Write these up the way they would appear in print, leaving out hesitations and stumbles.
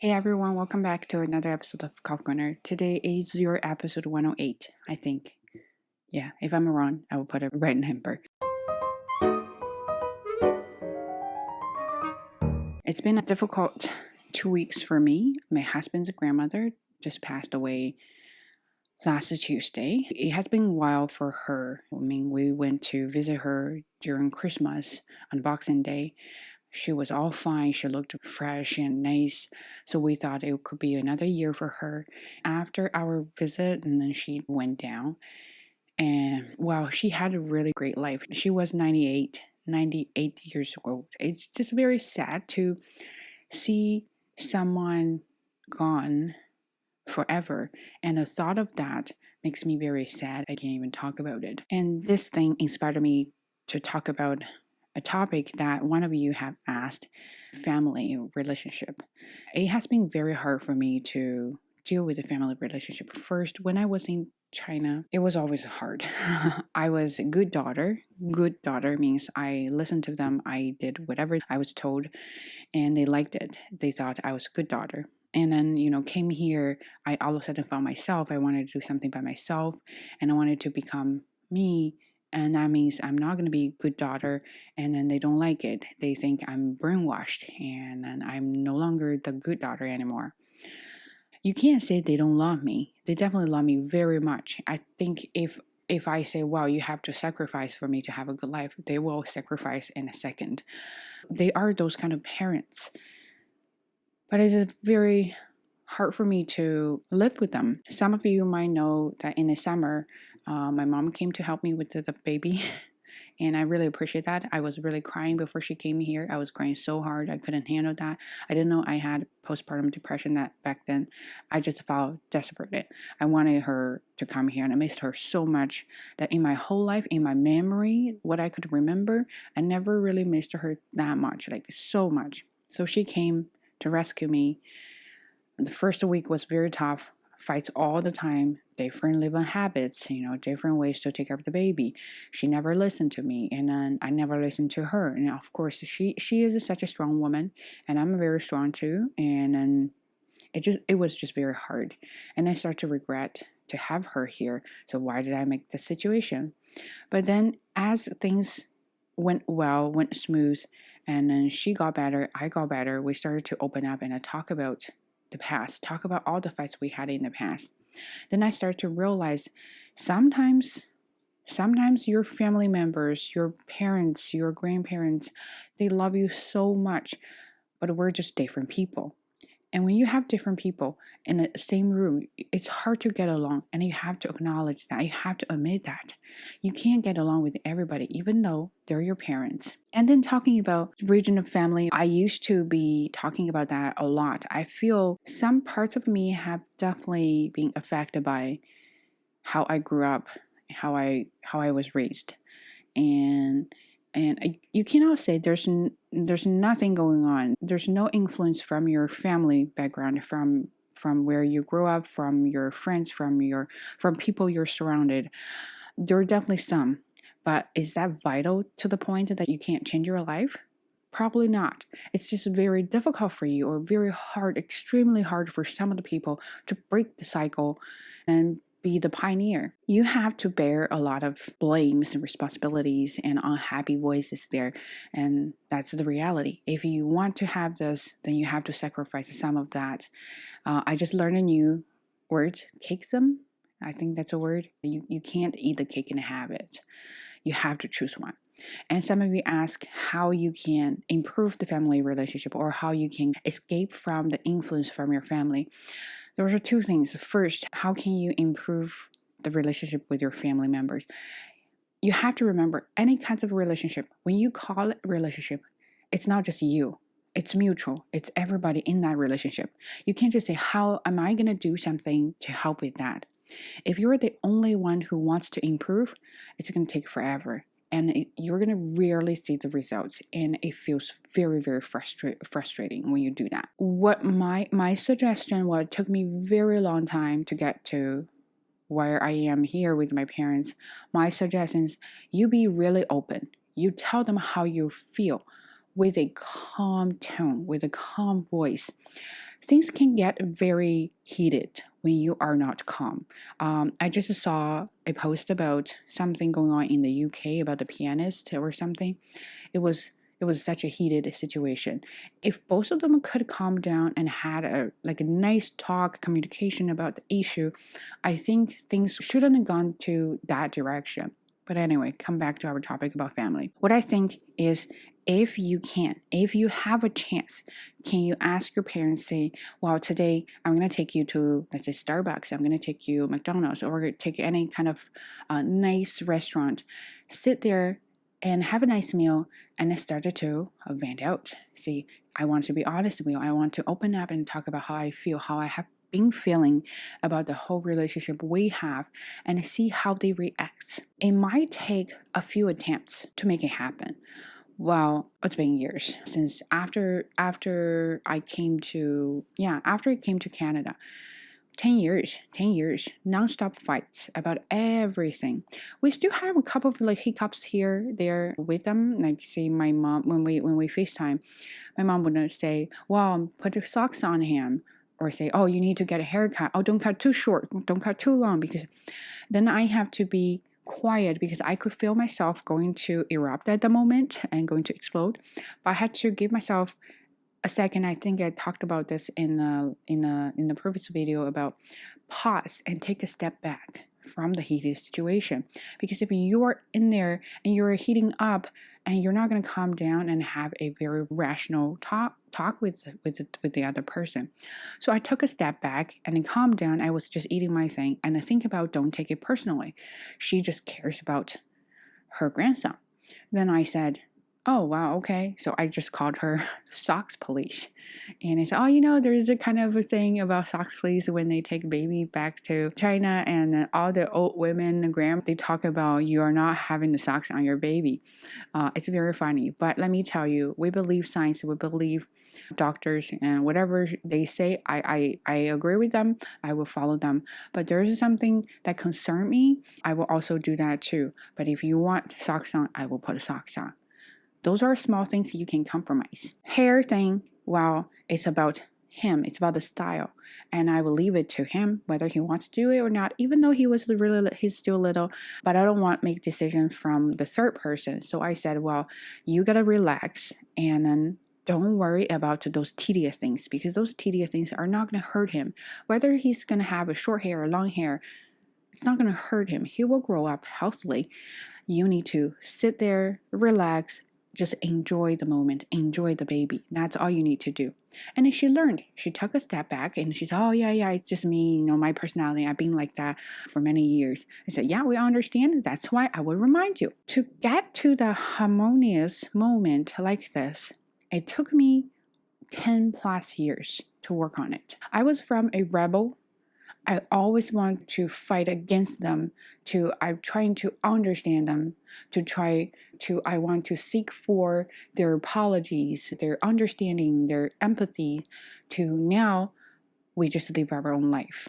Hey everyone, welcome back to another episode of Cough Corner. Today is your episode 108, I think. Yeah, if I'm wrong, I will put a red number. It's been a difficult 2 weeks for me. My husband's grandmother just passed away last Tuesday. It has been a while for her. We went to visit her during Christmas on Boxing Day. She was all fine. She looked fresh and nice. So we thought it could be another year for her. After our visit, and then she went down. And wow, she had a really great life. She was 98 years old. It's just very sad to see someone gone forever. And the thought of that makes me very sad. I can't even talk about it. And this thing inspired me to talk about a topic that one of you have asked, family relationship. It has been very hard for me to deal with the family relationship. First, when I was in China, it was always hard. I was a good daughter. Good daughter means I listened to them, I did whatever I was told, and they liked it. They thought I was a good daughter. And then, came here, I all of a sudden found myself. I wanted to do something by myself, and I wanted to become me. And that means I'm not going to be a good daughter. And then they don't like it. They think I'm brainwashed, and then I'm no longer the good daughter anymore. You can't say they don't love me. They definitely love me very much. I think if I say, wow, you have to sacrifice for me to have a good life, they will sacrifice in a second. They are those kind of parents. But it's very hard for me to live with them. Some of you might know that in the summer, my mom came to help me with the baby. And I really appreciate that. I was really crying before she came here. I was crying so hard. I couldn't handle that. I didn't know I had postpartum depression that back then. I just felt desperate. I wanted her to come here, and I missed her so much that in my whole life, in my memory, what I could remember, I never really missed her that much, like so much. So she came to rescue me. The first week was very tough. Fights all the time, different living habits, different ways to take care of the baby. She never listened to me, and then I never listened to her. And of course, she is such a strong woman, and I'm very strong too. And then it was just very hard, and I start to regret to have her here. So why did I make this situation? But then as things went well, went smooth, and then she got better, I got better, we started to open up and talk about the past, talk about all the fights we had in the past. Then I started to realize sometimes your family members, your parents, your grandparents, they love you so much, but we're just different people. And when you have different people in the same room, it's hard to get along. And you have to acknowledge that. You have to admit that. You can't get along with everybody, even though they're your parents. And then talking about regional family, I used to be talking about that a lot. I feel some parts of me have definitely been affected by how I grew up, how I was raised. And you cannot say there's nothing going on. There's no influence from your family background, from where you grew up, from your friends, from people you're surrounded. There are definitely some, but is that vital to the point that you can't change your life? Probably not. It's just very difficult for you, or very hard, extremely hard for some of the people to break the cycle and be the pioneer. You have to bear a lot of blames and responsibilities and unhappy voices there, and that's the reality. If you want to have this, then you have to sacrifice some of that. I just learned a new word, cakeism. I think that's a word. You can't eat the cake and have it. You have to choose one. And some of you ask how you can improve the family relationship, or how you can escape from the influence from your family. Those are two things. First, how can you improve the relationship with your family members? You have to remember, any kinds of relationship, when you call it relationship, it's not just you. It's mutual. It's everybody in that relationship. You can't just say, how am I going to do something to help with that? If you're the only one who wants to improve, it's going to take forever. And you're going to rarely see the results, and it feels very, very frustrating when you do that. What my suggestion, what it took me very long time to get to where I am here with my parents, my suggestion is you be really open. You tell them how you feel with a calm tone, with a calm voice. things can get very heated when you are not calm. I just saw a post about something going on in the UK about the pianist or something. It was such a heated situation. If both of them could calm down and had a nice talk communication about the issue, I think things shouldn't have gone to that direction. But anyway, come back to our topic about family. What I think is, if you have a chance, can you ask your parents, say, well, today I'm going to take you to, let's say, Starbucks, I'm going to take you McDonald's, or take any kind of nice restaurant, sit there and have a nice meal, and then started to vent out. See, I want to be honest with you. I want to open up and talk about how I feel, how I have been feeling about the whole relationship we have, and see how they react. It might take a few attempts to make it happen. Well, it's been years since after I came to Canada. 10 years, non-stop fights about everything. We still have a couple of hiccups here, there with them. Like, see, my mom, when we FaceTime, my mom would say, well, put the socks on him. Or say, oh, you need to get a haircut. Oh, don't cut too short. Don't cut too long. Because then I have to be quiet, because I could feel myself going to erupt at the moment and going to explode. But I had to give myself a second. I think I talked about this in the previous video about pause and take a step back from the heated situation. Because if you are in there and you're heating up and you're not going to calm down and have a very rational talk with the other person. So I took a step back and then calmed down. I was just eating my thing, and I think about, don't take it personally. She just cares about her grandson. Then I said, oh, wow, okay. So I just called her socks police. And I said, oh, there's a kind of a thing about socks police when they take baby back to China, and all the old women, they talk about you are not having the socks on your baby. It's very funny. But let me tell you, we believe science, we believe doctors, and whatever they say, I agree with them. I will follow them. But there's something that concerns me, I will also do that too. But if you want socks on, I will put socks on. Those are small things you can compromise. Hair thing, well, it's about him. It's about the style. And I will leave it to him whether he wants to do it or not, even though he's still little. But I don't want to make decisions from the third person. So I said, well, you got to relax, and then don't worry about those tedious things, because those tedious things are not going to hurt him. Whether he's going to have a short hair or long hair, it's not going to hurt him. He will grow up healthily. You need to sit there, relax, just enjoy the moment, enjoy the baby. That's all you need to do. And then she learned. She took a step back and she said, oh, yeah, it's just me, my personality. I've been like that for many years. I said, yeah, we understand. That's why I will remind you. To get to the harmonious moment like this, it took me 10 plus years to work on it. I was from a rebel. I always want to fight against them. I'm trying to understand them. I want to seek for their apologies, their understanding, their empathy. To now, we just live our own life.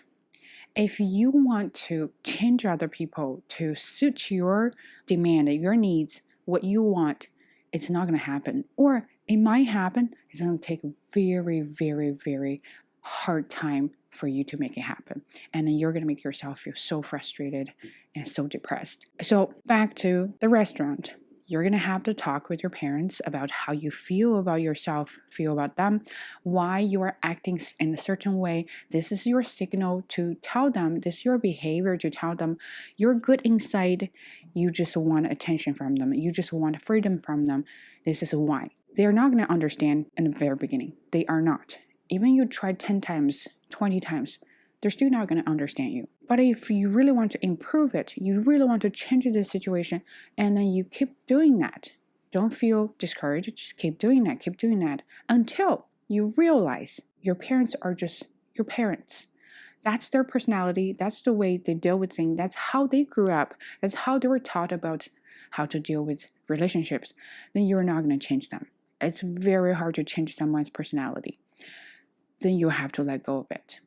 If you want to change other people to suit your demand, your needs, what you want, it's not going to happen. Or it might happen. It's going to take a very, very, very hard time for you to make it happen. And then you're going to make yourself feel so frustrated and so depressed. So back to the restaurant. You're going to have to talk with your parents about how you feel about yourself, feel about them, why you are acting in a certain way. This is your signal to tell them, this is your behavior to tell them you're good inside. You just want attention from them. You just want freedom from them. This is why. They're not going to understand in the very beginning. They are not. Even you try 10 times, 20 times, they're still not going to understand you. But if you really want to improve it, you really want to change the situation, and then you keep doing that. Don't feel discouraged. Just keep doing that until you realize your parents are just your parents. That's their personality. That's the way they deal with things. That's how they grew up. That's how they were taught about how to deal with relationships. Then you're not going to change them. It's very hard to change someone's personality. Then you have to let go of it.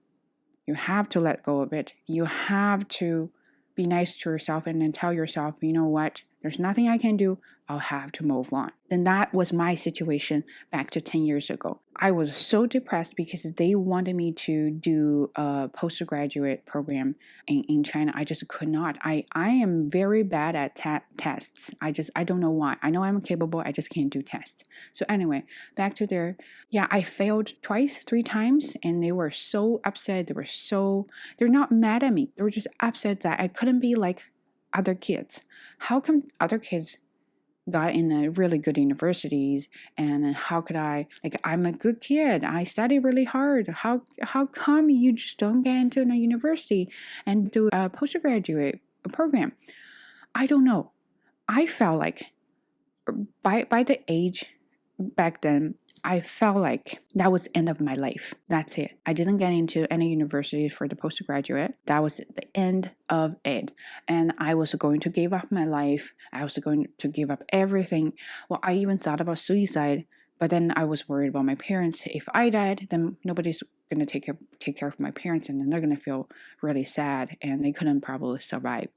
You have to let go of it. You have to be nice to yourself and then tell yourself, you know what? There's nothing I can do. I'll have to move on. Then that was my situation back to 10 years ago. I was so depressed because they wanted me to do a postgraduate program in China. I just could not. I am very bad at tests. I don't know why. I know I'm capable. I just can't do tests. So anyway, back to there. Yeah, I failed twice, 3 times, and they were so upset. They're not mad at me. They were just upset that I couldn't be like other kids. How come other kids got in really good universities, and how could I, like, I'm a good kid, I study really hard, how come you just don't get into a university and do a postgraduate program? I don't know. I felt like by the age back then, I felt like that was the end of my life. That's it. I didn't get into any university for the postgraduate. That was the end of it. And I was going to give up my life. I was going to give up everything. Well, I even thought about suicide. But then I was worried about my parents. If I died, then nobody's going to take care of my parents, and then they're going to feel really sad, and they couldn't probably survive.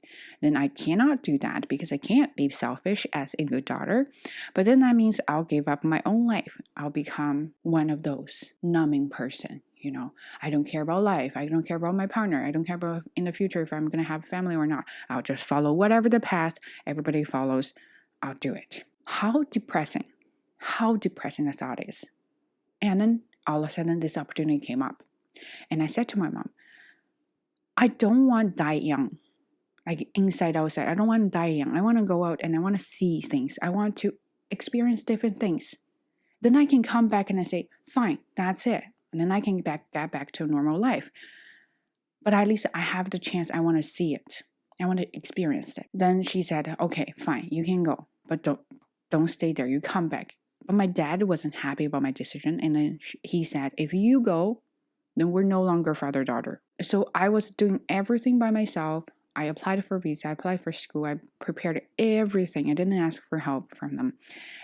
Then I cannot do that because I can't be selfish as a good daughter. But then that means I'll give up my own life. I'll become one of those numbing person. I don't care about life. I don't care about my partner. I don't care about in the future if I'm going to have family or not. I'll just follow whatever the path everybody follows. I'll do it. How depressing the thought is. And then all of a sudden this opportunity came up. And I said to my mom, I don't want to die young. Like inside, outside. I don't want to die young. I want to go out and I want to see things. I want to experience different things. Then I can come back and I say, fine, that's it. And then I can get back to normal life. But at least I have the chance. I want to see it. I want to experience it. Then she said, okay, fine, you can go. But don't stay there. You come back. But my dad wasn't happy about my decision. And then he said, if you go, then we're no longer father-daughter. So I was doing everything by myself. I applied for a visa. I applied for school. I prepared everything. I didn't ask for help from them.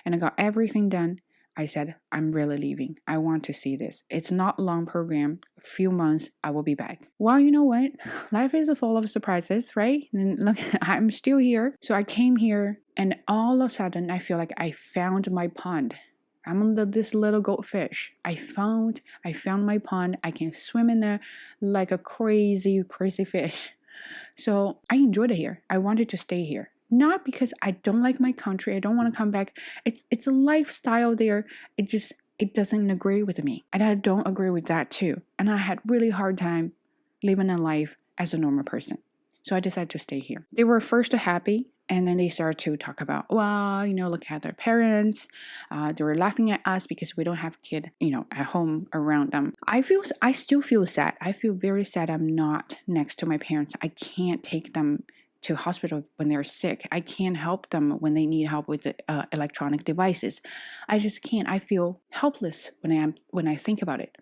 And I got everything done. I said, I'm really leaving. I want to see this. It's not a long program. A few months, I will be back. Well, you know what? Life is full of surprises, right? And look, I'm still here. So I came here and all of a sudden, I feel like I found my pond. I'm on this little goldfish. I found my pond. I can swim in there like a crazy fish. So I enjoyed it here. I wanted to stay here. Not because I don't like my country. I don't want to come back. It's a lifestyle there. It doesn't agree with me. And I don't agree with that too. And I had really hard time living a life as a normal person. So I decided to stay here. They were first happy. And then they started to talk about, well, look at their parents. They were laughing at us because we don't have a kid, at home around them. I still feel sad. I feel very sad I'm not next to my parents. I can't take them to hospital when they're sick. I can't help them when they need help with the electronic devices. I just can't. I feel helpless when I think about it.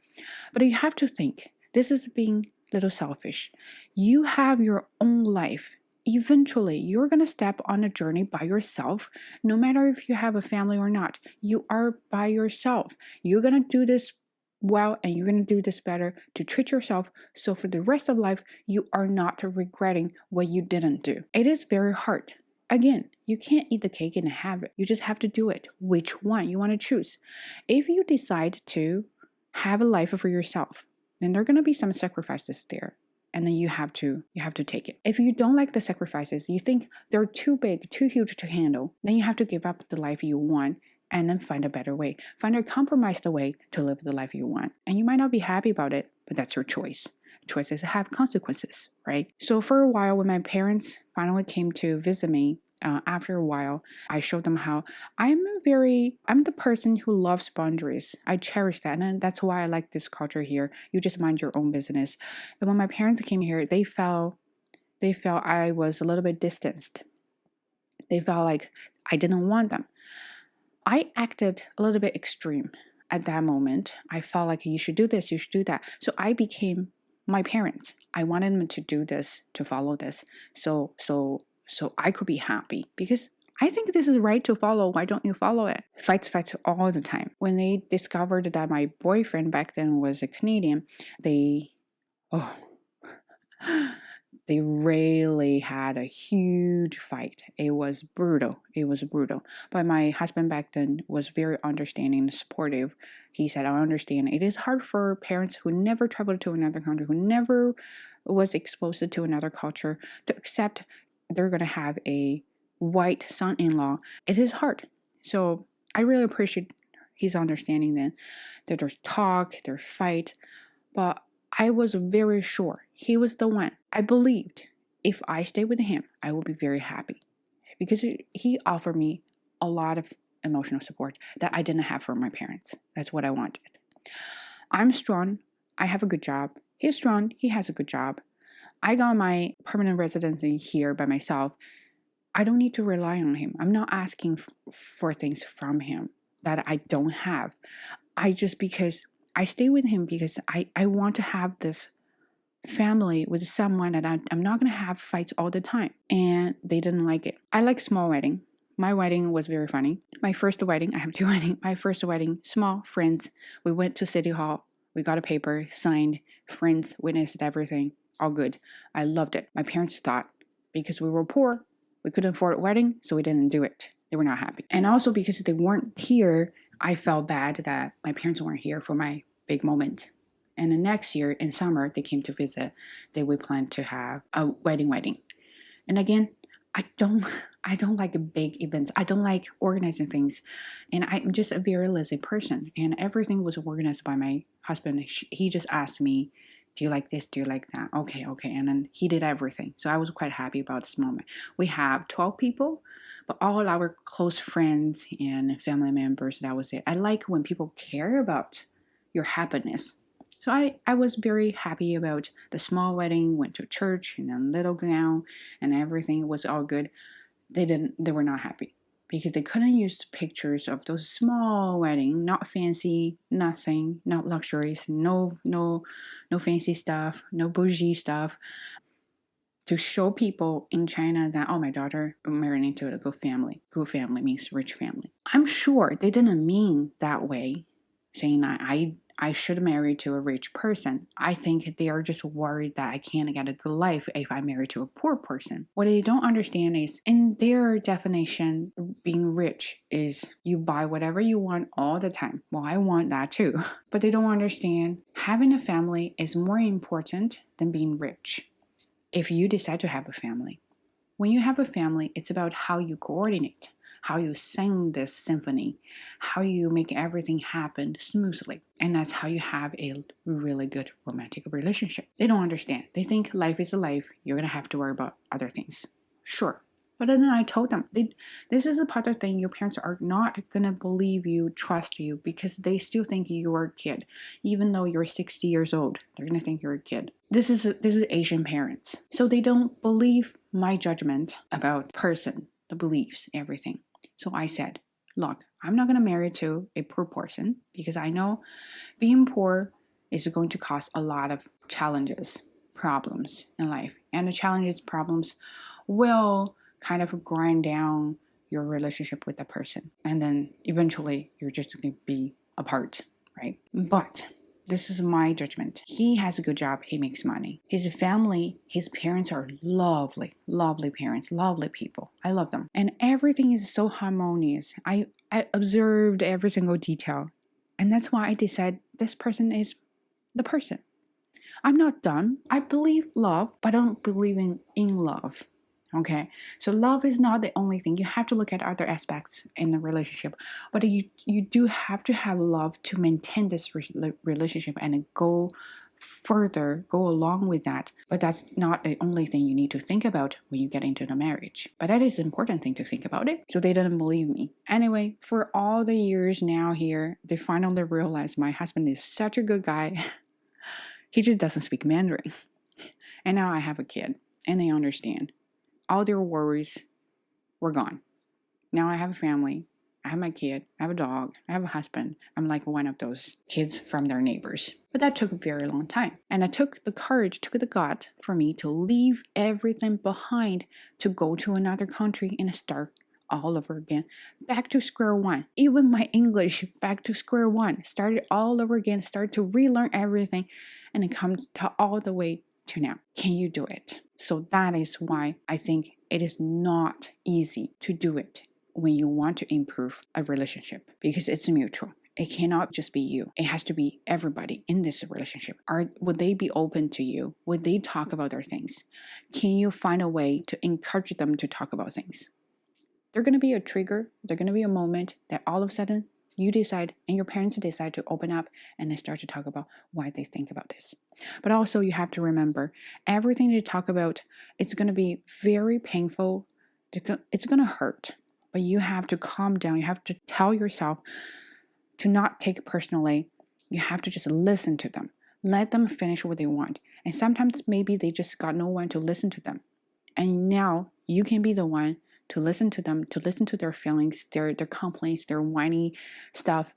But you have to think, this is being a little selfish. You have your own life. Eventually, you're going to step on a journey by yourself, no matter if you have a family or not. You are by yourself. You're going to do this well, and you're going to do this better to treat yourself, so for the rest of life, you are not regretting what you didn't do. It is very hard. Again, you can't eat the cake and have it. You just have to do it. Which one you want to choose? If you decide to have a life for yourself, then there are going to be some sacrifices there. And then you have to take it. If you don't like the sacrifices, you think they're too big, too huge to handle, then you have to give up the life you want and then find a better way. Find a compromised way to live the life you want. And you might not be happy about it, but that's your choice. Choices have consequences, right? So for a while, when my parents finally came to visit me, after a while, I showed them how I'm the person who loves boundaries. I cherish that. And that's why I like this culture here. You just mind your own business. And when my parents came here, they felt I was a little bit distanced. They felt like I didn't want them. I acted a little bit extreme at that moment. I felt like you should do this, you should do that. So I became my parents. I wanted them to do this, to follow this. So I could be happy because I think this is right to follow. Why don't you follow it? Fights all the time. When they discovered that my boyfriend back then was a Canadian, they They really had a huge fight. It was brutal. It was brutal. But my husband back then was very understanding and supportive. He said, I understand. It is hard for parents who never traveled to another country, who never was exposed to another culture, to accept they're going to have a white son-in-law. It is hard. So I really appreciate his understanding then, that there's talk, there's fight. But I was very sure he was the one. I believed if I stayed with him, I would be very happy, because he offered me a lot of emotional support that I didn't have from my parents. That's what I wanted. I'm strong. I have a good job. He's strong. He has a good job. I got my permanent residency here by myself. I don't need to rely on him. I'm not asking for things from him that I don't have. Because I stay with him because I want to have this family with someone that I'm not going to have fights all the time. And they didn't like it. I like small wedding. My wedding was very funny. My first wedding, I have two weddings. My first wedding, small, friends. We went to City Hall. We got a paper, signed, friends witnessed everything. All good. I loved it. My parents thought because we were poor, we couldn't afford a wedding, so we didn't do it. They were not happy. And also because they weren't here, I felt bad that my parents weren't here for my big moment. And the next year in summer, they came to visit. We planned to have a wedding. And again, I don't like big events. I don't like organizing things. And I'm just a very lazy person. And everything was organized by my husband. He just asked me, do you like this? Do you like that? Okay. And then he did everything. So I was quite happy about this moment. We have 12 people, but all our close friends and family members, that was it. I like when people care about your happiness. So I was very happy about the small wedding, went to church in a little gown and everything was all good. They were not happy because they couldn't use pictures of those small wedding, not fancy, nothing, not luxuries, no fancy stuff, no bougie stuff, to show people in China that, oh, my daughter married into a good family. Good family means rich family. I'm sure they didn't mean that way, saying that I should marry to a rich person. I think they are just worried that I can't get a good life if I marry to a poor person. What they don't understand is, in their definition, being rich is you buy whatever you want all the time. Well, I want that too. But they don't understand having a family is more important than being rich. If you decide to have a family, when you have a family, it's about how you coordinate, how you sing this symphony, how you make everything happen smoothly. And that's how you have a really good romantic relationship. They don't understand. They think life is a life. You're going to have to worry about other things. Sure. But then I told them, this is a part of the thing. Your parents are not going to believe you, trust you, because they still think you're a kid. Even though you're 60 years old, they're going to think you're a kid. This is Asian parents. So they don't believe my judgment about person, the beliefs, everything. So I said, look, I'm not going to marry to a poor person because I know being poor is going to cause a lot of challenges, problems in life. And the challenges, problems will kind of grind down your relationship with the person. And then eventually you're just going to be apart, right? But this is my judgment. He has a good job. He makes money. His family, his parents are lovely, lovely parents, lovely people. I love them. And everything is so harmonious. I observed every single detail. And that's why I decided this person is the person. I'm not dumb. I believe love, but I don't believe in love. Okay, so love is not the only thing. You have to look at other aspects in the relationship, but you do have to have love to maintain this relationship and go further, go along with that. But that's not the only thing you need to think about when you get into the marriage. But that is an important thing to think about it. So they didn't believe me. Anyway, for all the years now here, they finally realized my husband is such a good guy. He just doesn't speak Mandarin. And now I have a kid, and they understand. All their worries were gone. Now I have a family. I have my kid. I have a dog. I have a husband. I'm like one of those kids from their neighbors. But that took a very long time. And it took the courage, took the gut for me to leave everything behind to go to another country and start all over again. Back to square one. Even my English, back to square one. Started all over again. Started to relearn everything. And it comes to all the way to now. Can you do it? So that is why I think it is not easy to do it when you want to improve a relationship, because it's mutual. It cannot just be you. It has to be everybody in this relationship. Would they be open to you? Would they talk about their things? Can you find a way to encourage them to talk about things? There's going to be a trigger. There's going to be a moment that all of a sudden you decide and your parents decide to open up and they start to talk about why they think about this. But also you have to remember, everything they talk about, it's going to be very painful. It's going to hurt. But you have to calm down. You have to tell yourself to not take it personally. You have to just listen to them. Let them finish what they want. And sometimes maybe they just got no one to listen to them. And now you can be the one to listen to them, to listen to their feelings, their complaints, their whiny stuff.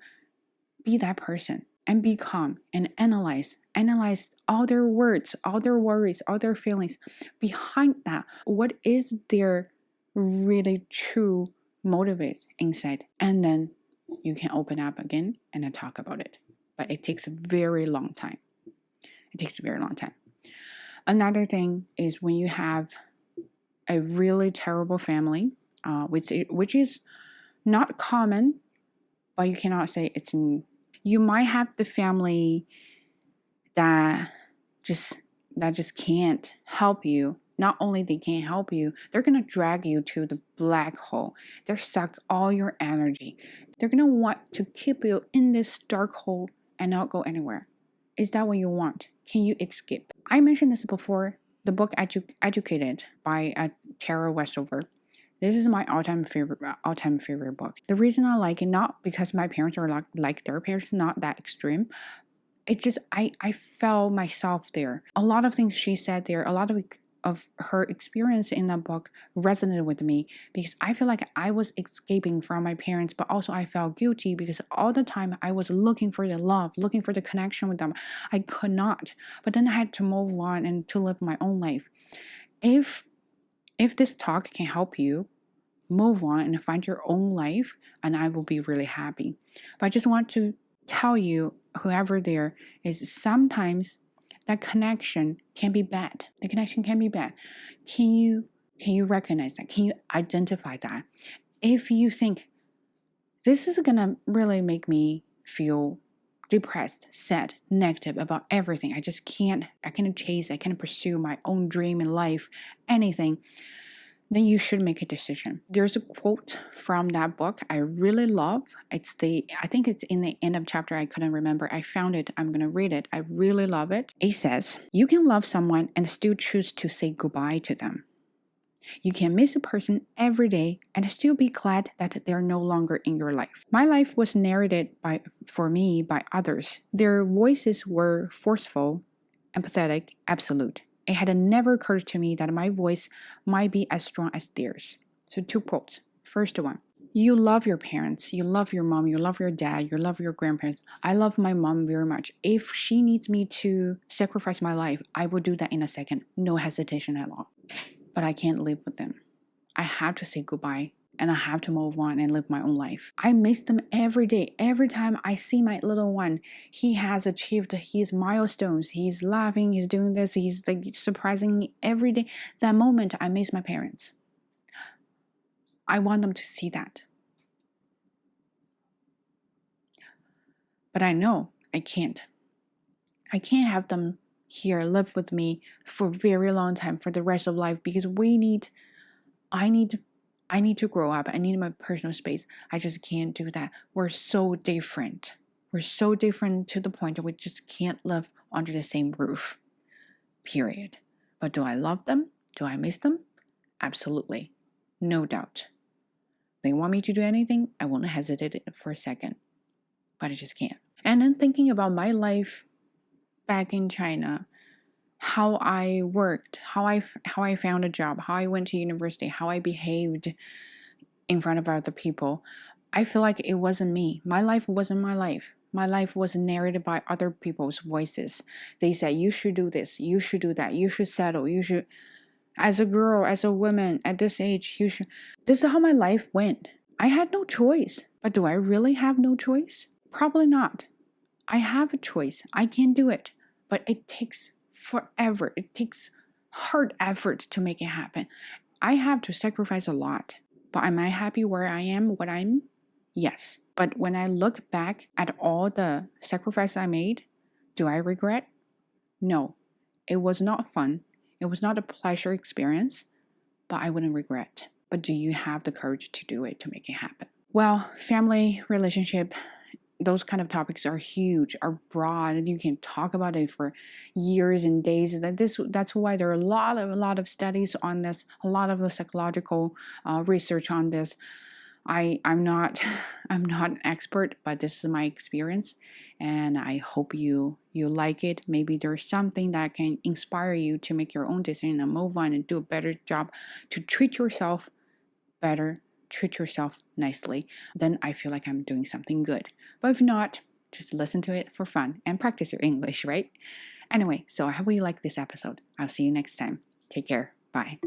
Be that person and be calm and analyze all their words, all their worries, all their feelings. Behind that, what is their really true motivate inside? And then you can open up again and then talk about it. But it takes a very long time. It takes a very long time. Another thing is when you have a really terrible family, which is not common, but you cannot say it's. You might have the family that just can't help you. Not only they can't help you, they're gonna drag you to the black hole. They're suck all your energy. They're gonna want to keep you in this dark hole and not go anywhere. Is that what you want? Can you escape? I mentioned this before. The book Educated by Tara Westover. This is my all-time favorite book. The reason I like it, not because my parents are like their parents, not that extreme. It's just I felt myself there. A lot of things she said there, a lot of her experience in that book resonated with me, because I feel like I was escaping from my parents, but also I felt guilty because all the time I was looking for the love, looking for the connection with them. I could not. But then I had to move on and to live my own life. If this talk can help you move on and find your own life, and I will be really happy. But I just want to tell you, whoever there is, sometimes that connection can be bad. The connection can be bad. Can you recognize that? Can you identify that? If you think this is gonna really make me feel depressed, sad, negative about everything, I cannot chase, I cannot pursue my own dream in life, anything, then you should make a decision. There's a quote from that book I really love. I think it's in the end of chapter. I couldn't remember. I found it. I'm going to read it. I really love it. It says, "You can love someone and still choose to say goodbye to them. You can miss a person every day and still be glad that they're no longer in your life." My life was narrated for me by others. Their voices were forceful, empathetic, absolute. It had never occurred to me that my voice might be as strong as theirs. So 2 quotes. First one, you love your parents, you love your mom, you love your dad, you love your grandparents. I love my mom very much. If she needs me to sacrifice my life, I will do that in a second. No hesitation at all. But I can't live with them. I have to say goodbye. And I have to move on and live my own life. I miss them every day. Every time I see my little one, he has achieved his milestones. He's laughing, he's doing this, he's like surprising me every day. That moment, I miss my parents. I want them to see that. But I know I can't. I can't have them here live with me for a very long time, for the rest of life, because I need to grow up. I need my personal space. I just can't do that. We're so different. We're so different to the point that we just can't live under the same roof. Period. But do I love them? Do I miss them? Absolutely. No doubt. They want me to do anything, I won't hesitate for a second. But I just can't. And then thinking about my life back in China, how I worked, how I found a job, how I went to university, how I behaved in front of other people, I feel like it wasn't me. My life wasn't my life. My life was narrated by other people's voices. They said, you should do this, you should do that, you should settle, you should, as a girl, as a woman, at this age, you should. This is how my life went. I had no choice. But do I really have no choice? Probably not. I have a choice. I can do it. But it takes forever. It takes hard effort to make it happen. I have to sacrifice a lot. But am I happy where I am, what I'm? Yes. But when I look back at all the sacrifice I made, do I regret? No. It was not fun. It was not a pleasure experience, but I wouldn't regret. But do you have the courage to do it, to make it happen? Well, family, relationship, those kind of topics are huge, are broad, and you can talk about it for years and days. That's why there are a lot of studies on this, a lot of the psychological research on this. I'm not I'm not an expert, but this is my experience, and I hope you like it. Maybe there's something that can inspire you to make your own decision and move on and do a better job, to treat yourself better, treat yourself nicely. Then I feel like I'm doing something good. But if not, just listen to it for fun and practice your English, right? Anyway, so I hope you like this episode. I'll see you next time. Take care. Bye.